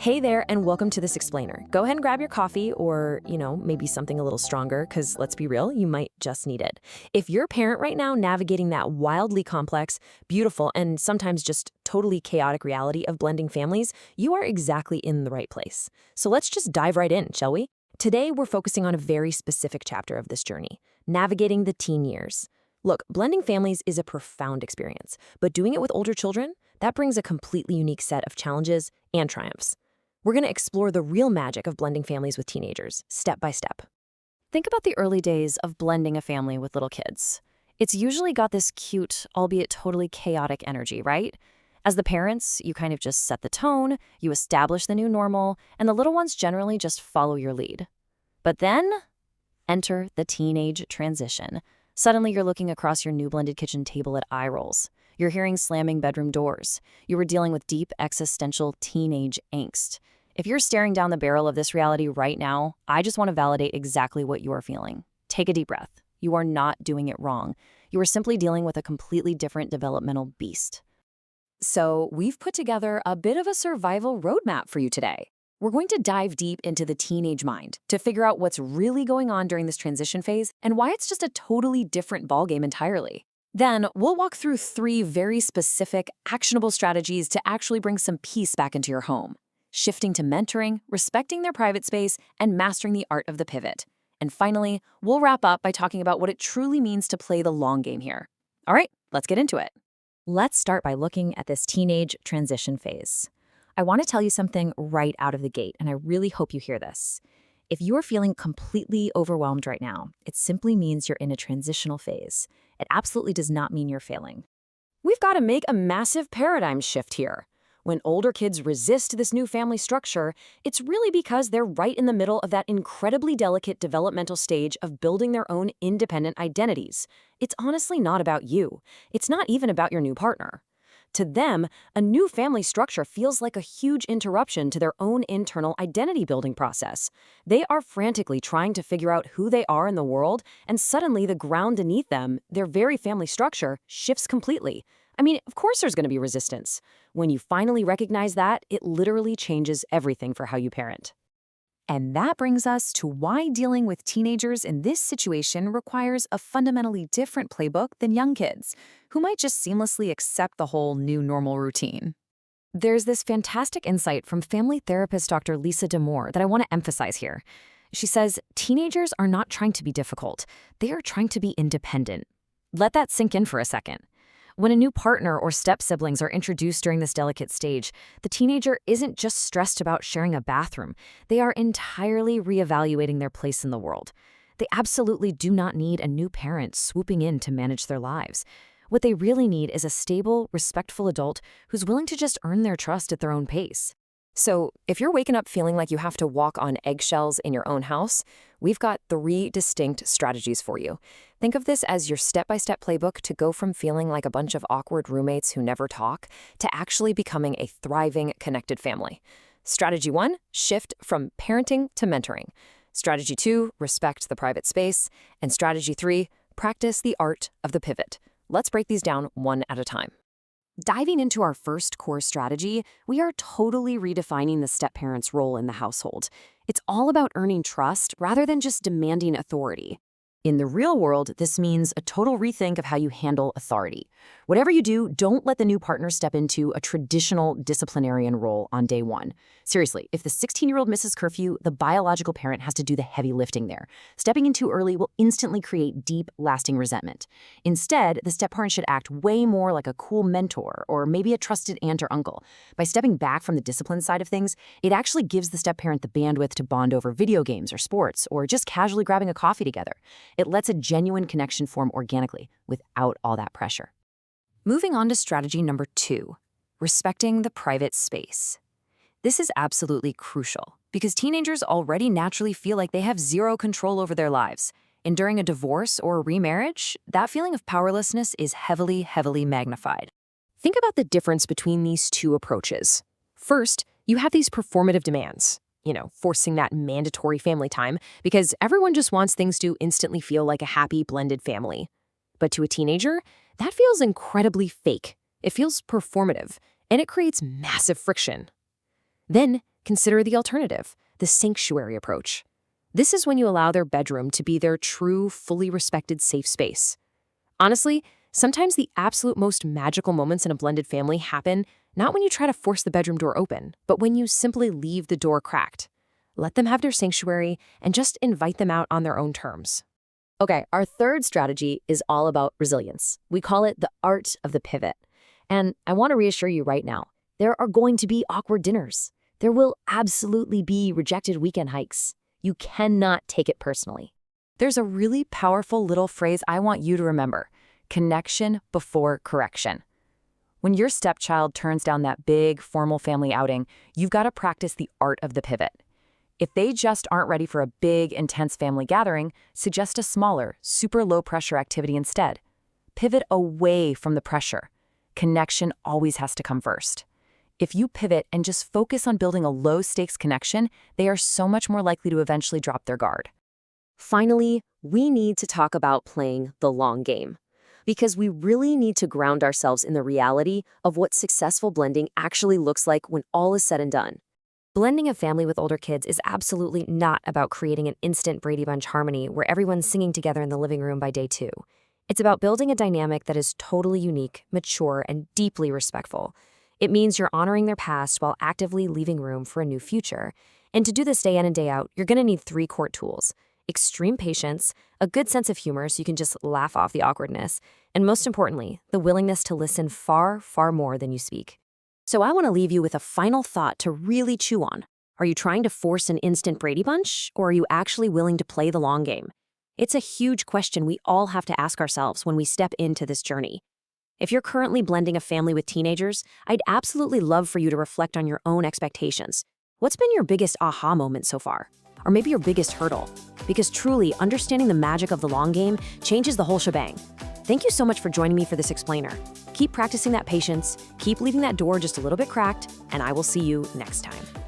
Hey there, and welcome to This Explainer. Go ahead and grab your coffee or, maybe something a little stronger, because let's be real, you might just need it. If you're a parent right now navigating that wildly complex, beautiful, and sometimes just totally chaotic reality of blending families, you are exactly in the right place. So let's just dive right in, shall we? Today, we're focusing on a very specific chapter of this journey, navigating the teen years. Look, blending families is a profound experience, but doing it with older children, that brings a completely unique set of challenges and triumphs. We're going to explore the real magic of blending families with teenagers, step by step. Think about the early days of blending a family with little kids. It's usually got this cute, albeit totally chaotic energy, right? As the parents, you kind of just set the tone, you establish the new normal, and the little ones generally just follow your lead. But then, enter the teenage transition. Suddenly, you're looking across your new blended kitchen table at eye rolls. You're hearing slamming bedroom doors. You were dealing with deep existential teenage angst. If you're staring down the barrel of this reality right now, I just want to validate exactly what you are feeling. Take a deep breath. You are not doing it wrong. You are simply dealing with a completely different developmental beast. So we've put together a bit of a survival roadmap for you today. We're going to dive deep into the teenage mind to figure out what's really going on during this transition phase and why it's just a totally different ballgame entirely. Then we'll walk through 3 very specific, actionable strategies to actually bring some peace back into your home. Shifting to mentoring, respecting their private space, and mastering the art of the pivot. And finally, we'll wrap up by talking about what it truly means to play the long game here. All right, let's get into it. Let's start by looking at this teenage transition phase. I want to tell you something right out of the gate, and I really hope you hear this. If you're feeling completely overwhelmed right now, it simply means you're in a transitional phase. It absolutely does not mean you're failing. We've got to make a massive paradigm shift here. When older kids resist this new family structure, it's really because they're right in the middle of that incredibly delicate developmental stage of building their own independent identities. It's honestly not about you. It's not even about your new partner. To them, a new family structure feels like a huge interruption to their own internal identity-building process. They are frantically trying to figure out who they are in the world, and suddenly the ground beneath them, their very family structure, shifts completely. I mean, of course there's going to be resistance. When you finally recognize that, it literally changes everything for how you parent. And that brings us to why dealing with teenagers in this situation requires a fundamentally different playbook than young kids, who might just seamlessly accept the whole new normal routine. There's this fantastic insight from family therapist Dr. Lisa D'Amour that I want to emphasize here. She says, teenagers are not trying to be difficult. They are trying to be independent. Let that sink in for a second. When a new partner or step-siblings are introduced during this delicate stage, the teenager isn't just stressed about sharing a bathroom. They are entirely reevaluating their place in the world. They absolutely do not need a new parent swooping in to manage their lives. What they really need is a stable, respectful adult who's willing to just earn their trust at their own pace. So, if you're waking up feeling like you have to walk on eggshells in your own house, we've got 3 distinct strategies for you. Think of this as your step-by-step playbook to go from feeling like a bunch of awkward roommates who never talk to actually becoming a thriving, connected family. Strategy 1, shift from parenting to mentoring. Strategy 2, respect the private space. And strategy 3, practice the art of the pivot. Let's break these down one at a time. Diving into our first core strategy, we are totally redefining the step-parent's role in the household. It's all about earning trust rather than just demanding authority. In the real world, this means a total rethink of how you handle authority. Whatever you do, don't let the new partner step into a traditional disciplinarian role on day 1. Seriously, if the 16-year-old misses curfew, the biological parent has to do the heavy lifting there. Stepping in too early will instantly create deep, lasting resentment. Instead, the step-parent should act way more like a cool mentor or maybe a trusted aunt or uncle. By stepping back from the discipline side of things, it actually gives the step-parent the bandwidth to bond over video games or sports or just casually grabbing a coffee together. It lets a genuine connection form organically without all that pressure. Moving on to strategy number 2, respecting the private space. This is absolutely crucial because teenagers already naturally feel like they have zero control over their lives. And during a divorce or a remarriage, that feeling of powerlessness is heavily, heavily magnified. Think about the difference between these 2 approaches. First, you have these performative demands. Forcing that mandatory family time because everyone just wants things to instantly feel like a happy, blended family. But to a teenager, that feels incredibly fake. It feels performative, and it creates massive friction. Then consider the alternative, the sanctuary approach. This is when you allow their bedroom to be their true, fully respected safe space. Honestly, sometimes the absolute most magical moments in a blended family happen not when you try to force the bedroom door open, but when you simply leave the door cracked. Let them have their sanctuary and just invite them out on their own terms. Okay, our third strategy is all about resilience. We call it the art of the pivot. And I want to reassure you right now, there are going to be awkward dinners. There will absolutely be rejected weekend hikes. You cannot take it personally. There's a really powerful little phrase I want you to remember: connection before correction. When your stepchild turns down that big, formal family outing, you've got to practice the art of the pivot. If they just aren't ready for a big, intense family gathering, suggest a smaller, super low-pressure activity instead. Pivot away from the pressure. Connection always has to come first. If you pivot and just focus on building a low-stakes connection, they are so much more likely to eventually drop their guard. Finally, we need to talk about playing the long game, because we really need to ground ourselves in the reality of what successful blending actually looks like when all is said and done. Blending a family with older kids is absolutely not about creating an instant Brady Bunch harmony where everyone's singing together in the living room by day 2. It's about building a dynamic that is totally unique, mature, and deeply respectful. It means you're honoring their past while actively leaving room for a new future. And to do this day in and day out, you're going to need 3 core tools: extreme patience, a good sense of humor so you can just laugh off the awkwardness, and most importantly, the willingness to listen far, far more than you speak. So I want to leave you with a final thought to really chew on. Are you trying to force an instant Brady Bunch, or are you actually willing to play the long game? It's a huge question we all have to ask ourselves when we step into this journey. If you're currently blending a family with teenagers, I'd absolutely love for you to reflect on your own expectations. What's been your biggest aha moment so far? Or maybe your biggest hurdle? Because truly, understanding the magic of the long game changes the whole shebang. Thank you so much for joining me for this explainer. Keep practicing that patience, keep leaving that door just a little bit cracked, and I will see you next time.